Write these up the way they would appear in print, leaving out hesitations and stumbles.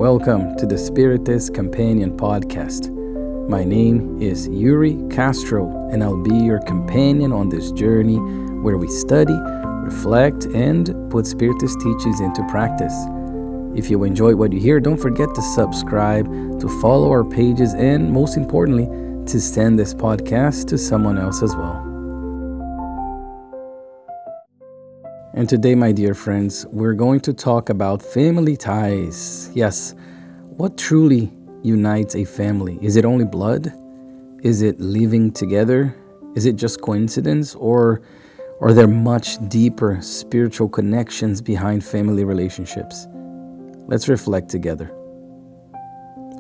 Welcome to the Spiritist Companion podcast. My name is Yuri Castro, and I'll be your companion on this journey where we study, reflect, and put Spiritist teachings into practice. If you enjoy what you hear, don't forget to subscribe, to follow our pages, and most importantly, to send this podcast to someone else as well. And today, my dear friends, we're going to talk about family ties. Yes, what truly unites a family? Is it only blood? Is it living together? Is it just coincidence? Or are there much deeper spiritual connections behind family relationships? Let's reflect together.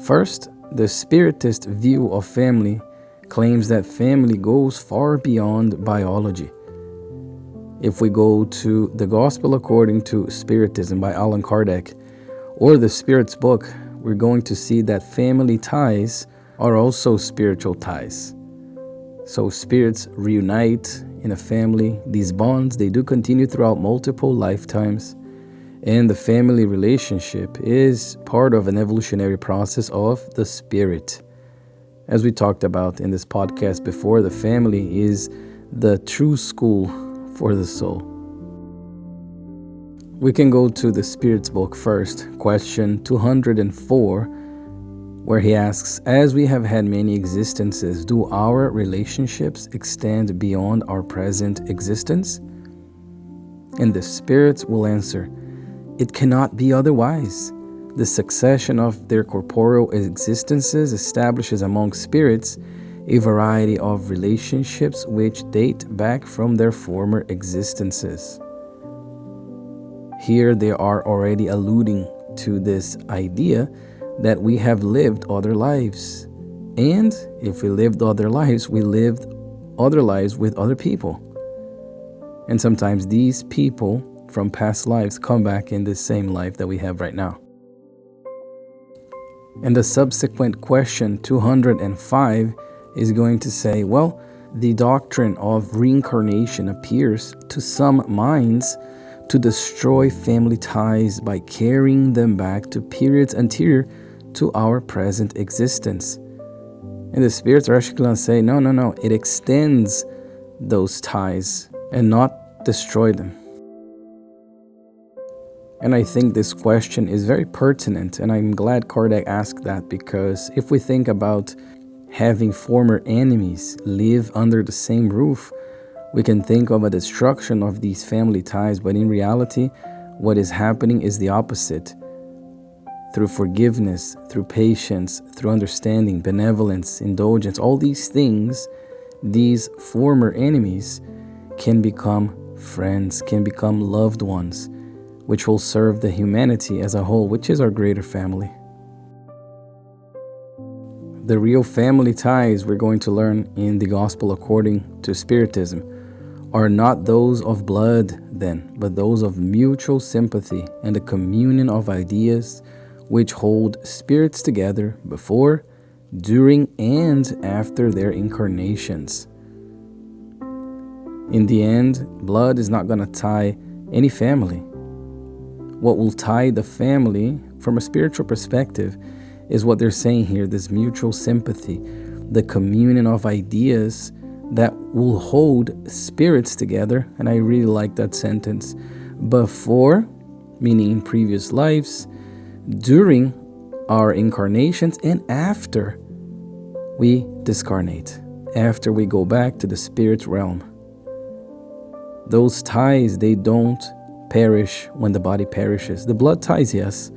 First, the Spiritist view of family claims that family goes far beyond biology. If we go to the Gospel According to Spiritism by Allan Kardec, or the Spirit's book, we're going to see that family ties are also spiritual ties. So spirits reunite in a family. These bonds, they do continue throughout multiple lifetimes. And the family relationship is part of an evolutionary process of the spirit. As we talked about in this podcast before, the family is the true school for the soul. We can go to the Spirit's book first, question 204, where he asks, as we have had many existences, do our relationships extend beyond our present existence? And the spirits will answer, it cannot be otherwise. The succession of their corporeal existences establishes among spirits a variety of relationships which date back from their former existences. Here they are already alluding to this idea that we have lived other lives. And if we lived other lives, we lived other lives with other people. And sometimes these people from past lives come back in the same life that we have right now. And the subsequent question 205 is going to say, well, the doctrine of reincarnation appears to some minds to destroy family ties by carrying them back to periods anterior to our present existence. And the spirits are actually going to say, no, it extends those ties and not destroy them. And I think this question is very pertinent, and I'm glad Kardec asked that, because if we think about having former enemies live under the same roof, we can think of a destruction of these family ties, but in reality, what is happening is the opposite. Through forgiveness, through patience, through understanding, benevolence, indulgence, all these things, these former enemies can become friends, can become loved ones, which will serve the humanity as a whole, which is our greater family. The real family ties we're going to learn in the Gospel According to Spiritism are not those of blood then, but those of mutual sympathy and a communion of ideas which hold spirits together before, during, and after their incarnations. In the end, blood is not going to tie any family. What will tie the family from a spiritual perspective is what they're saying here, this mutual sympathy, the communion of ideas that will hold spirits together. And I really like that sentence. Before, meaning in previous lives, during our incarnations, and after we discarnate, after we go back to the spirit realm. Those ties, they don't perish when the body perishes. The blood ties, yes,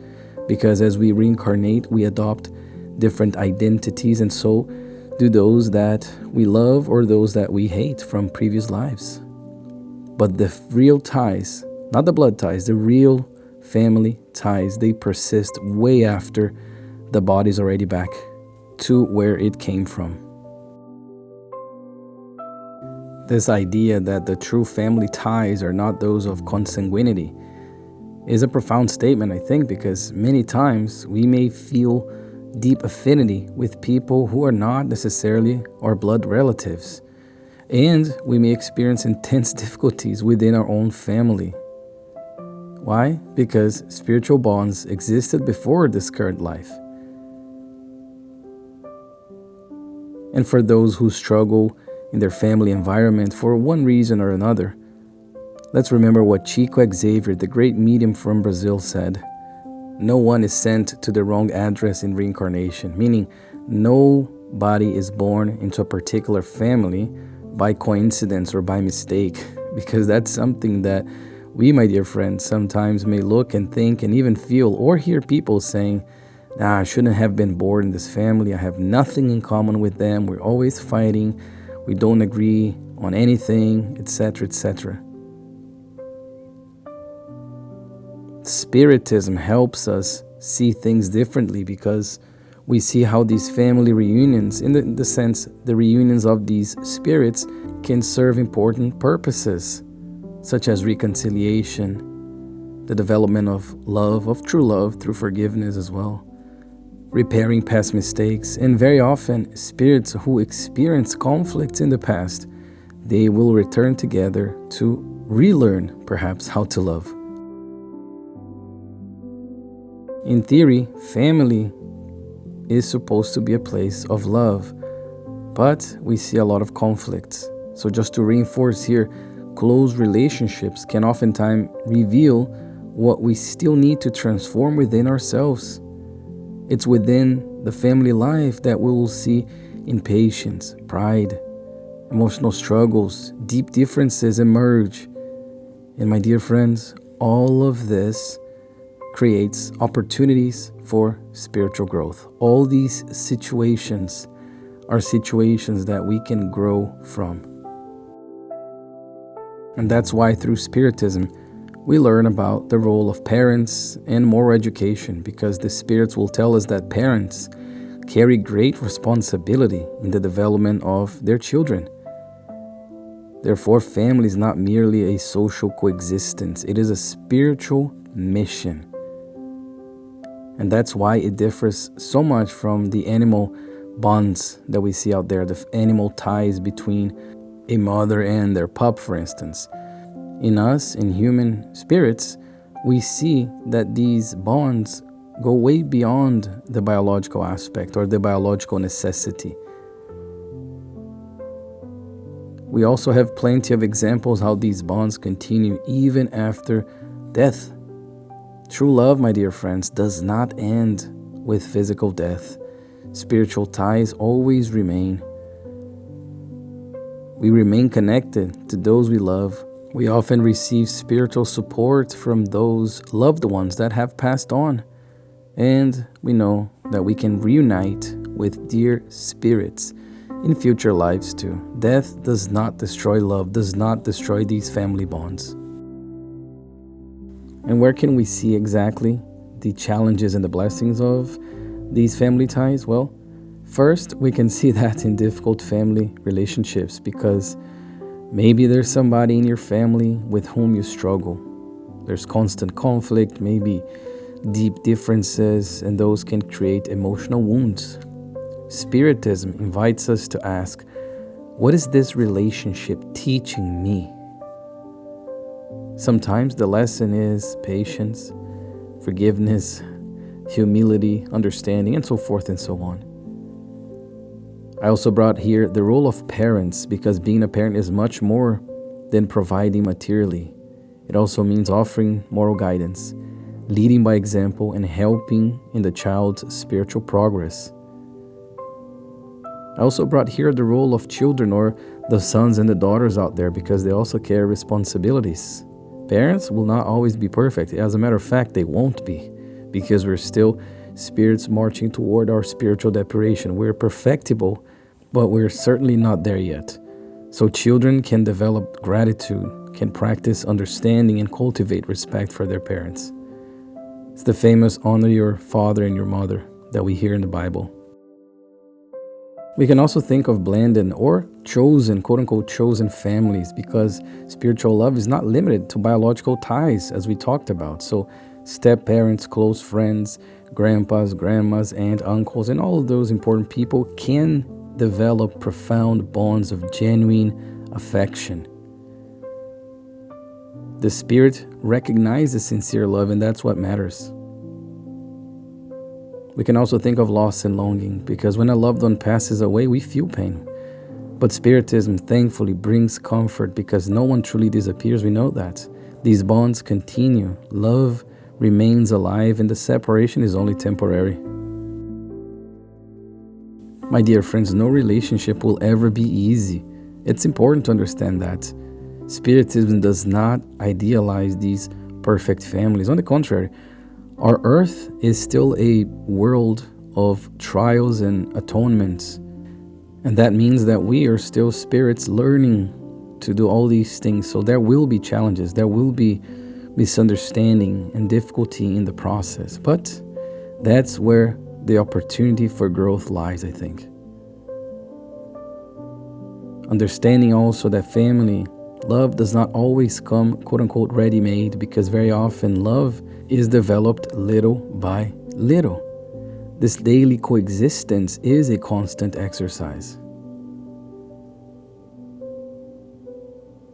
because as we reincarnate, we adopt different identities, and so do those that we love or those that we hate from previous lives. But the real ties, not the blood ties, the real family ties, they persist way after the body's already back to where it came from. This idea that the true family ties are not those of consanguinity is a profound statement, I think, because many times we may feel deep affinity with people who are not necessarily our blood relatives, and we may experience intense difficulties within our own family. Why? Because spiritual bonds existed before this current life. And for those who struggle in their family environment for one reason or another, let's remember what Chico Xavier, the great medium from Brazil, said. No one is sent to the wrong address in reincarnation, meaning nobody is born into a particular family by coincidence or by mistake, because that's something that we, my dear friends, sometimes may look and think and even feel or hear people saying, I shouldn't have been born in this family. I have nothing in common with them. We're always fighting. We don't agree on anything, etc., etc. Spiritism helps us see things differently because we see how these family reunions, in the sense, the reunions of these spirits, can serve important purposes, such as reconciliation, the development of love, of true love through forgiveness as well, repairing past mistakes, and very often spirits who experience conflicts in the past, they will return together to relearn perhaps how to love. In theory, family is supposed to be a place of love, but we see a lot of conflicts. So just to reinforce here, close relationships can oftentimes reveal what we still need to transform within ourselves. It's within the family life that we will see impatience, pride, emotional struggles, deep differences emerge. And my dear friends, all of this creates opportunities for spiritual growth. All these situations are situations that we can grow from. And that's why through Spiritism, we learn about the role of parents and moral education, because the spirits will tell us that parents carry great responsibility in the development of their children. Therefore, family is not merely a social coexistence, it is a spiritual mission. And that's why it differs so much from the animal bonds that we see out there, the animal ties between a mother and their pup, for instance. In us, in human spirits, we see that these bonds go way beyond the biological aspect or the biological necessity. We also have plenty of examples how these bonds continue even after death. True love, my dear friends, does not end with physical death. Spiritual ties always remain. We remain connected to those we love. We often receive spiritual support from those loved ones that have passed on. And we know that we can reunite with dear spirits in future lives too. Death does not destroy love, does not destroy these family bonds. And where can we see exactly the challenges and the blessings of these family ties? Well, first, we can see that in difficult family relationships, because maybe there's somebody in your family with whom you struggle. There's constant conflict, maybe deep differences, and those can create emotional wounds. Spiritism invites us to ask, what is this relationship teaching me? Sometimes the lesson is patience, forgiveness, humility, understanding, and so forth and so on. I also brought here the role of parents, because being a parent is much more than providing materially. It also means offering moral guidance, leading by example, and helping in the child's spiritual progress. I also brought here the role of children, or the sons and the daughters out there, because they also carry responsibilities. Parents will not always be perfect. As a matter of fact, they won't be, because we're still spirits marching toward our spiritual depuration. We're perfectible, but we're certainly not there yet. So children can develop gratitude, can practice understanding, and cultivate respect for their parents. It's the famous honor your father and your mother that we hear in the Bible. We can also think of blended or chosen, quote-unquote, chosen families, because spiritual love is not limited to biological ties, as we talked about. So step-parents, close friends, grandpas, grandmas, and uncles, and all of those important people can develop profound bonds of genuine affection. The Spirit recognizes sincere love, and that's what matters. We can also think of loss and longing, because when a loved one passes away, we feel pain. But Spiritism thankfully brings comfort, because no one truly disappears. We know that. These bonds continue. Love remains alive, and the separation is only temporary. My dear friends, no relationship will ever be easy. It's important to understand that. Spiritism does not idealize these perfect families. On the contrary, our earth is still a world of trials and atonements. And that means that we are still spirits learning to do all these things. So there will be challenges, there will be misunderstanding and difficulty in the process. But that's where the opportunity for growth lies, I think. Understanding also that family love does not always come, quote unquote, ready-made, because very often love is developed little by little. This daily coexistence is a constant exercise.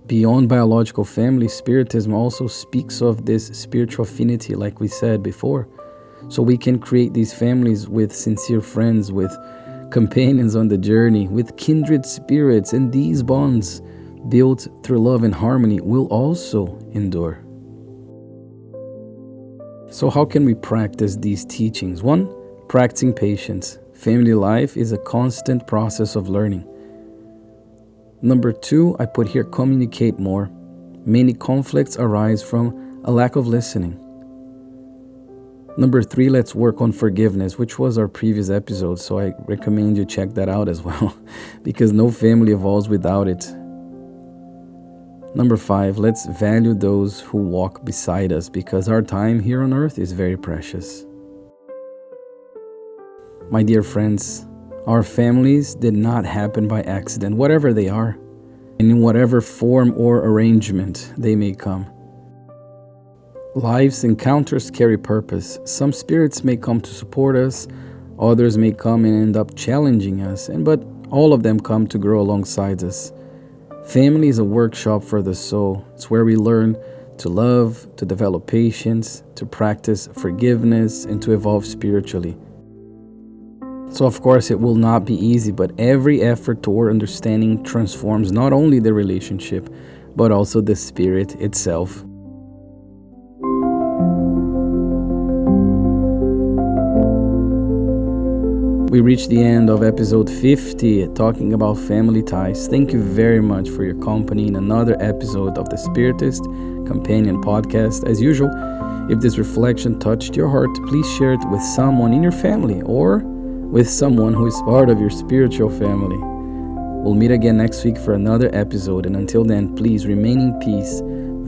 Beyond biological family, Spiritism also speaks of this spiritual affinity, like we said before. So we can create these families with sincere friends, with companions on the journey, with kindred spirits, and these bonds built through love and harmony will also endure. So how can we practice these teachings? 1, practicing patience. Family life is a constant process of learning. Number 2, I put here, communicate more. Many conflicts arise from a lack of listening. Number 3, let's work on forgiveness, which was our previous episode, so I recommend you check that out as well, because no family evolves without it. Number 5, let's value those who walk beside us, because our time here on earth is very precious. My dear friends, our families did not happen by accident, whatever they are, and in whatever form or arrangement they may come. Life's encounters carry purpose. Some spirits may come to support us, others may come and end up challenging us, but all of them come to grow alongside us. Family is a workshop for the soul. It's where we learn to love, to develop patience, to practice forgiveness, and to evolve spiritually. So of course it will not be easy, but every effort toward understanding transforms not only the relationship, but also the spirit itself. We reached the end of episode 50, talking about family ties. Thank you very much for your company in another episode of the Spiritist Companion podcast. As usual, if this reflection touched your heart, please share it with someone in your family or with someone who is part of your spiritual family. We'll meet again next week for another episode, and until then, please remain in peace,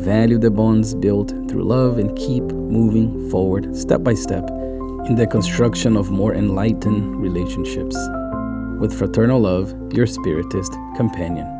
value the bonds built through love, and keep moving forward step by step in the construction of more enlightened relationships. With fraternal love, your Spiritist Companion.